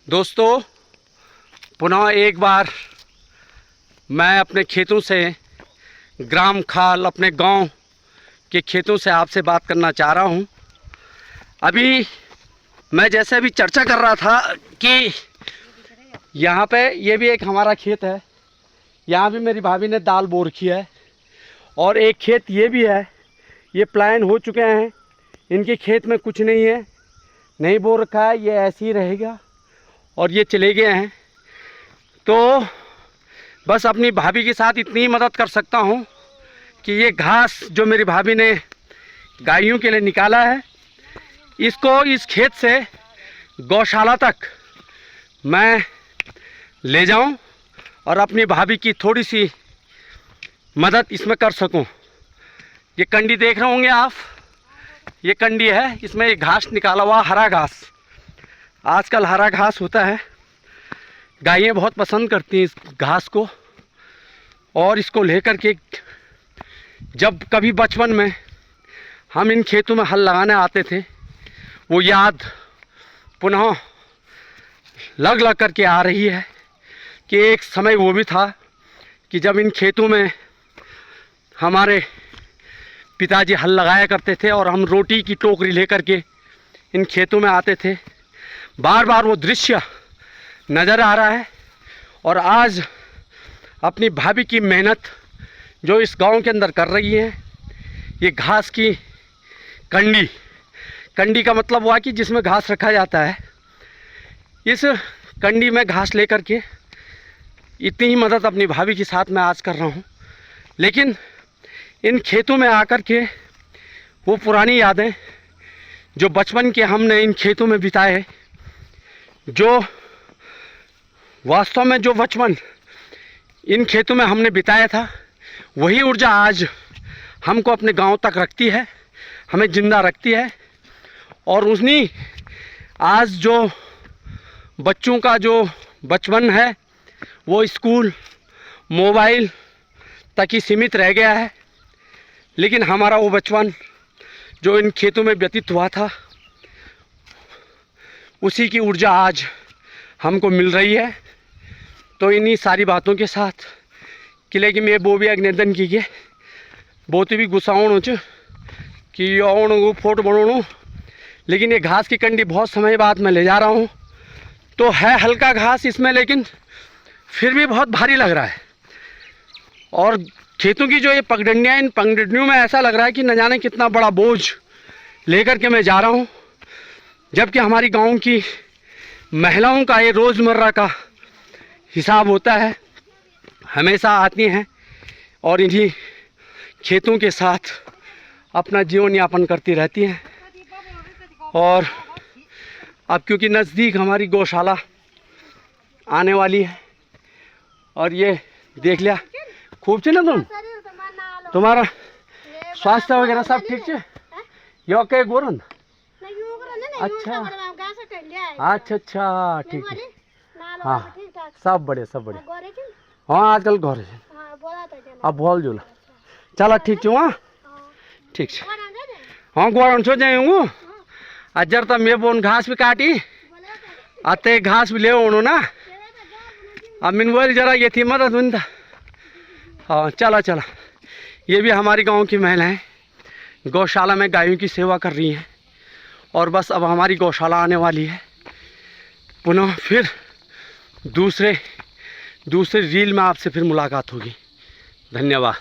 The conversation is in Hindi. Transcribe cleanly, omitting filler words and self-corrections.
दोस्तों, पुनः एक बार मैं अपने खेतों से, ग्राम खाल, अपने गांव के खेतों से आपसे बात करना चाह रहा हूं। अभी मैं जैसे भी चर्चा कर रहा था कि यहाँ पे ये भी एक हमारा खेत है। यहाँ भी मेरी भाभी ने दाल बो रखी है और एक खेत ये भी है। ये प्लान हो चुके हैं, इनके खेत में कुछ नहीं है, नहीं बो रखा है, ये ऐसे ही रहेगा और ये चले गए हैं। तो बस अपनी भाभी के साथ इतनी ही मदद कर सकता हूँ कि ये घास जो मेरी भाभी ने गायों के लिए निकाला है, इसको इस खेत से गौशाला तक मैं ले जाऊं और अपनी भाभी की थोड़ी सी मदद इसमें कर सकूं। ये कंडी देख रहे होंगे आप, ये कंडी है, इसमें एक घास निकाला हुआ, हरा घास। आजकल हरा घास होता है, गायें बहुत पसंद करती हैं इस घास को। और इसको लेकर के जब कभी बचपन में हम इन खेतों में हल लगाने आते थे, वो याद पुनः लग लग करके आ रही है कि एक समय वो भी था कि जब इन खेतों में हमारे पिताजी हल लगाया करते थे और हम रोटी की टोकरी लेकर के इन खेतों में आते थे। बार बार वो दृश्य नज़र आ रहा है। और आज अपनी भाभी की मेहनत जो इस गांव के अंदर कर रही है, ये घास की कंडी, कंडी का मतलब हुआ कि जिसमें घास रखा जाता है, इस कंडी में घास लेकर के इतनी ही मदद अपनी भाभी के साथ मैं आज कर रहा हूँ। लेकिन इन खेतों में आकर के वो पुरानी यादें जो बचपन के हमने इन खेतों में बिताए, जो वास्तव में जो बचपन इन खेतों में हमने बिताया था, वही ऊर्जा आज हमको अपने गांव तक रखती है, हमें ज़िंदा रखती है। और उन्हीं आज जो बच्चों का जो बचपन है, वो स्कूल, मोबाइल तक ही सीमित रह गया है। लेकिन हमारा वो बचपन जो इन खेतों में व्यतीत हुआ था, उसी की ऊर्जा आज हमको मिल रही है। तो इन्हीं सारी बातों के साथ किले कि मैं वो भी अग्निदन की के बहुत भी गुस्साऊँ कि और फोटो बनाऊँ। लेकिन ये घास की कंडी बहुत समय बाद मैं ले जा रहा हूँ। तो है हल्का घास इसमें, लेकिन फिर भी बहुत भारी लग रहा है। और खेतों की जो ये पगडंडियाँ, इन पगडंडियों में ऐसा लग रहा है कि न जाने कितना बड़ा बोझ लेकर के मैं जा रहा हूँ। जबकि हमारी गांव की महिलाओं का ये रोज़मर्रा का हिसाब होता है, हमेशा आती हैं और इन्हीं खेतों के साथ अपना जीवन यापन करती रहती हैं। और अब क्योंकि नज़दीक हमारी गौशाला आने वाली है, और ये देख लिया खूब छे ना तुम्हारा स्वास्थ्य वगैरह सब ठीक है? यो के गोरन अच्छा अच्छा अच्छा, ठीक है। हाँ, सब बढ़िया सब बढ़िया। हाँ, आजकल घर है अब बोल जो चला ठीक छो। हाँ ठीक है। हाँ गोरन छो जाऊँगू अजर तो मैं बोन घास भी काटी आते घास भी ले ओनो ना। अब मिन बोल जरा ये थी मदद मिनता। हाँ चला चला। ये भी हमारी गांव की महिलाएं गौशाला में गायों की सेवा कर रही हैं। और बस अब हमारी गौशाला आने वाली है। पुनः फिर दूसरे रील में आपसे फिर मुलाकात होगी। धन्यवाद।